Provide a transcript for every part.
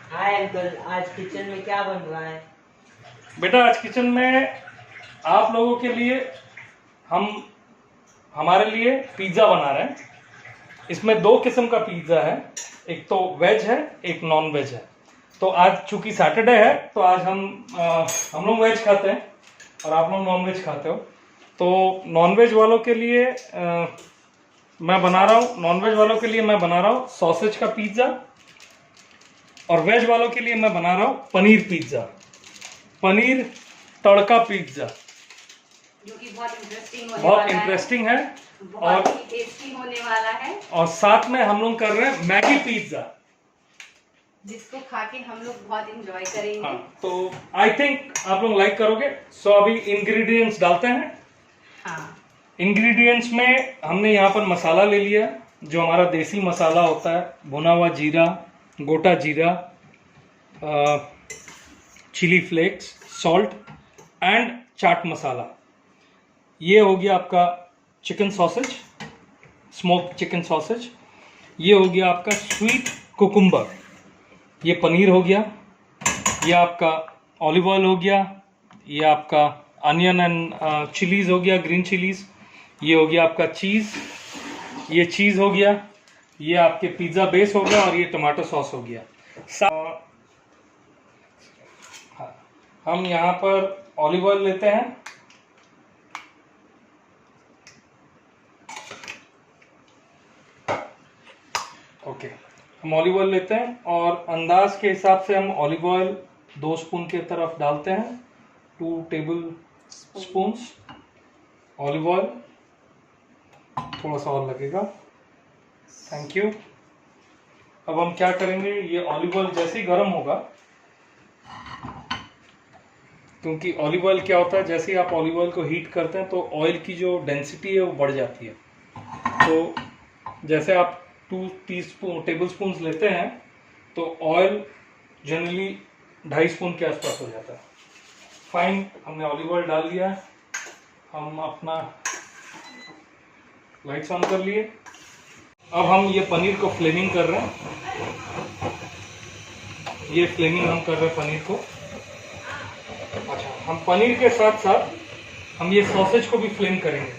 Hi uncle, आज kitchen में क्या बन रहा है? बेटा आज किचन में आप लोगों के लिए हम हमारे लिए पिज्ज़ा बना रहे हैं। इसमें दो किस्म का पिज्ज़ा है, एक तो वेज है, एक नॉन वेज है। तो आज चूंकि सैटरडे है तो आज हम लोग वेज खाते हैं और आप लोग नॉन वेज खाते हो। तो नॉन वेज वालों के लिए मैं बना रहा हूँ सॉसेज का पिज्ज़ा, और वेज वालों के लिए मैं बना रहा हूँ पनीर पिज्ज़ा, पनीर तड़का पिज्ज़ा, जो कि बहुत इंटरेस्टिंग है बहुत ही टेस्टी होने वाला है। और साथ में हम लोग कर रहे हैं मैगी पिज्ज़ा, जिसको खा के हम लोग बहुत एंजॉय करेंगे। हाँ, तो आई थिंक आप लोग लाइक करोगे। सो अभी इंग्रेडिएंट्स डालते हैं। हाँ, इंग्रेडिएंट्स में हमने यहाँ पर मसाला ले लिया, जो हमारा देसी मसाला होता है, भुना हुआ जीरा, गोटा जीरा, chilli flakes, salt and chaat masala. ये हो गया आपका chicken sausage, smoke chicken sausage. ये हो गया आपका स्वीट कुकुम्बर, ये पनीर हो गया। ये आपका ऑलिव ऑयल हो गया। ये आपका अनियन एंड चिलीज हो गया, ग्रीन चिलीज। ये हो गया आपका चीज़, ये चीज़ हो गया। ये आपके पिज़्ज़ा बेस हो गया और ये टमाटो सॉस हो गया। हम यहाँ पर ऑलिव ऑयल लेते हैं, ओके। हम ऑलिव ऑयल लेते हैं और अंदाज के हिसाब से हम ऑलिव ऑयल 2 स्पून की तरफ डालते हैं, 2 टेबल स्पून्स ऑलिव ऑयल। थोड़ा सा और लगेगा, थैंक यू। अब हम क्या करेंगे, ये ऑलिव ऑयल जैसे ही गर्म होगा, क्योंकि ऑलिव ऑयल क्या होता है, जैसे ही आप ऑलिव ऑयल को हीट करते हैं तो ऑयल की जो डेंसिटी है वो बढ़ जाती है। तो जैसे आप 2 टेबल स्पून लेते हैं तो ऑयल जनरली 2.5 स्पून के आसपास हो जाता है। फाइन, हमने ऑलिव ऑयल डाल दिया है। हम अपना लाइट्स ऑन कर लिए। अब हम ये पनीर को फ्लेमिंग कर रहे हैं, ये फ्लेमिंग हम कर रहे हैं पनीर को। अच्छा, हम पनीर के साथ साथ हम ये सॉसेज को भी फ्लेम करेंगे।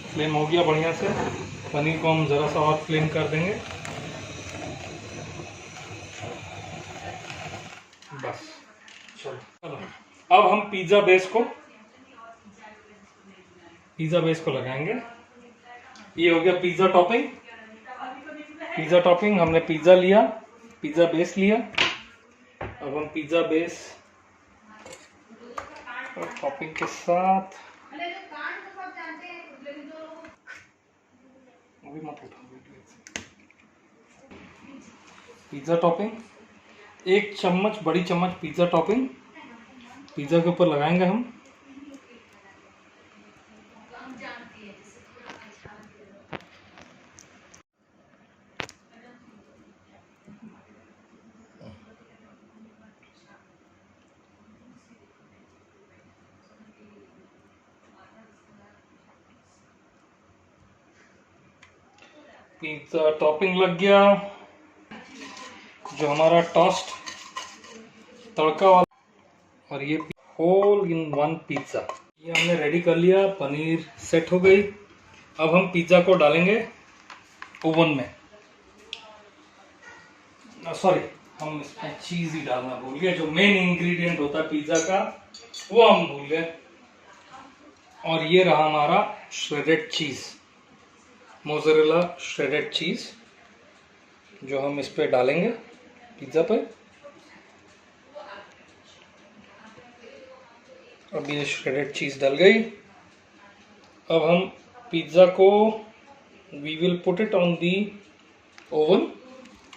फ्लेम हो गया बढ़िया से, पनीर को हम ज़रा सा और फ्लेम कर देंगे, बस। चलो अब हम पिज़्ज़ा बेस को लगाएंगे। ये हो गया पिज़्ज़ा टॉपिंग। हमने पिज़्ज़ा लिया, पिज़्ज़ा बेस लिया। अब हम पिज़्ज़ा बेस और टॉपिंग के साथ पिज़्ज़ा टॉपिंग, 1 चम्मच, बड़ी चम्मच पिज़्ज़ा टॉपिंग पिज़्ज़ा के ऊपर लगाएंगे हम। पिज़्ज़ा टॉपिंग लग गया। जो हमारा टोस्ट तड़का वाला, और ये होल इन वन पिज़्ज़ा, ये हमने रेडी कर लिया। पनीर सेट हो गई। अब हम पिज़्ज़ा को डालेंगे ओवन में। सॉरी, हम इसमें चीज़ ही डालना भूल गए। जो मेन इंग्रेडिएंट होता है पिज़्ज़ा का, वो हम भूल गए। और ये रहा हमारा श्रेडेड चीज़, मोज़रेला श्रेडेड चीज़, जो हम इस पे डालेंगे पिज़्ज़ा पे। अब ये श्रेडेड चीज़ डल गई। अब हम पिज़्ज़ा को we will put it on the oven.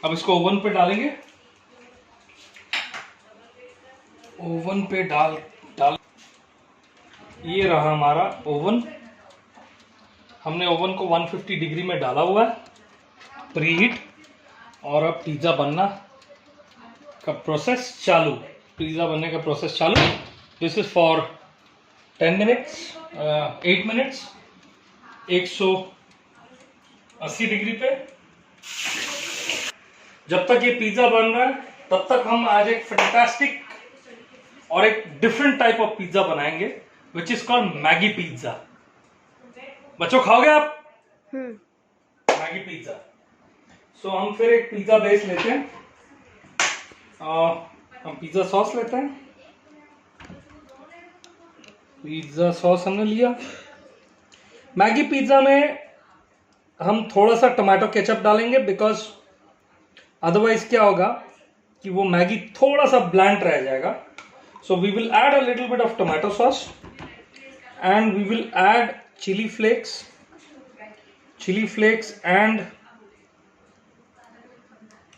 अब इसको ओवन पे डालेंगे। ओवन पे डाल ये रहा हमारा ओवन। हमने ओवन को 150 डिग्री में डाला हुआ है, प्री हीट। और अब पिज़्ज़ा बनना का प्रोसेस चालू, पिज़्ज़ा बनने का प्रोसेस चालू। This is for 10 minutes, 8 minutes 180 degree पे। जब तक ये पिज़्ज़ा बन रहा है तब तक हम आज एक फैंटास्टिक और एक डिफरेंट टाइप ऑफ पिज़्ज़ा बनाएंगे which is called Maggi pizza. बच्चों खाओगे आप मैगी पिज़्ज़ा? सो हम फिर एक पिज़्ज़ा बेस लेते हैं, हम पिज़्ज़ा सॉस लेते हैं। पिज़्ज़ा सॉस हमने लिया। मैगी पिज़्ज़ा में हम थोड़ा सा टमाटो केचप डालेंगे बिकॉज अदरवाइज क्या होगा कि वो मैगी थोड़ा सा ब्लैंड रह जाएगा। So we will add a little bit of tomato sauce and we will add chili flakes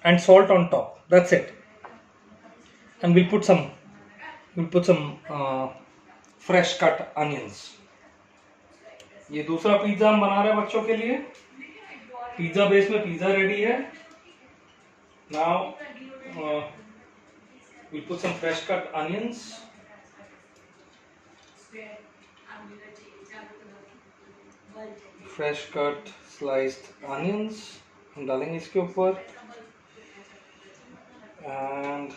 and salt on top. That's it. And we'll put some fresh cut onions. ये दूसरा pizza हम बना रहे हैं बच्चों के लिए। पिज्जा बेस में पिज्जा रेडी है। Now we'll put some fresh cut onions. Fresh cut sliced onions हम डालेंगे इसके ऊपर। एंड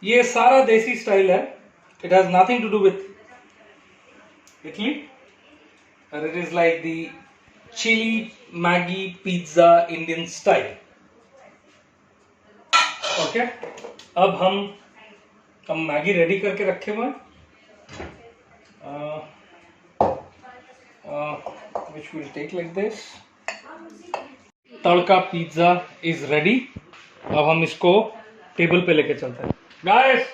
ये सारा देसी स्टाइल है। It has nothing to do with Italy, and it is like the chili Maggi pizza Indian style. Okay, अब हम Maggi ready करके रखे हुए हैं, which will take like this. Tadka pizza is ready. अब हम इसको टेबल पे लेके चलते हैं। Guys,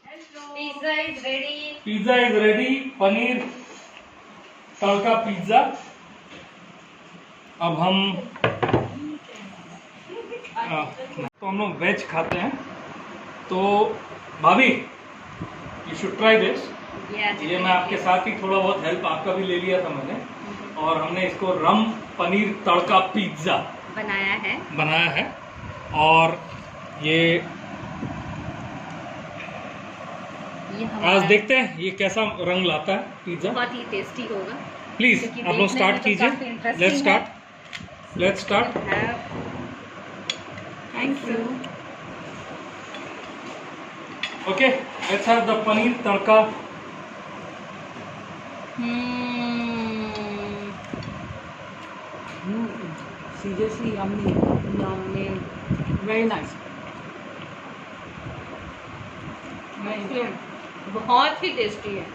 pizza is ready. Pizza is ready. Paneer tadka pizza. अब हम तो हम लोग वेज खाते हैं, तो भाभी यू शुड ट्राई दिस। ये मैं आपके साथ ही थोड़ा बहुत हेल्प आपका भी ले लिया था मैंने, और हमने इसको रम पनीर तड़का पिज्जा बनाया है। और ये आज देखते हैं ये कैसा रंग लाता है पिज्जा। बहुत ही टेस्टी होगा। प्लीज आप लोग स्टार्ट कीजिए। Let's start. Thank you. Okay, let's have the paneer tadka. Seriously yummy. Very nice. बहुत ही टेस्टी है,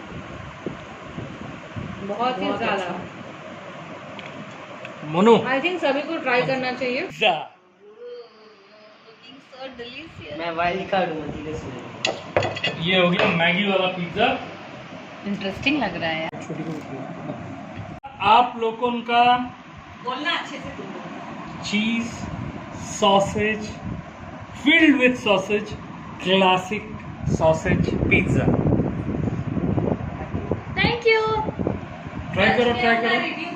बहुत ही ज्यादा। मोनू, आई थिंक सभी को ट्राई करना चाहिए। पिज्जा मैं वाइल्ड कार्ड हूँ धीरे से। ये हो गया मैगी वाला पिज्जा। इंटरेस्टिंग लग रहा है। आप लोगों का बोलना अच्छे से तुम। चीज sausage filled with sausage, classic sausage pizza. Thank you. Try करो। रिव्यू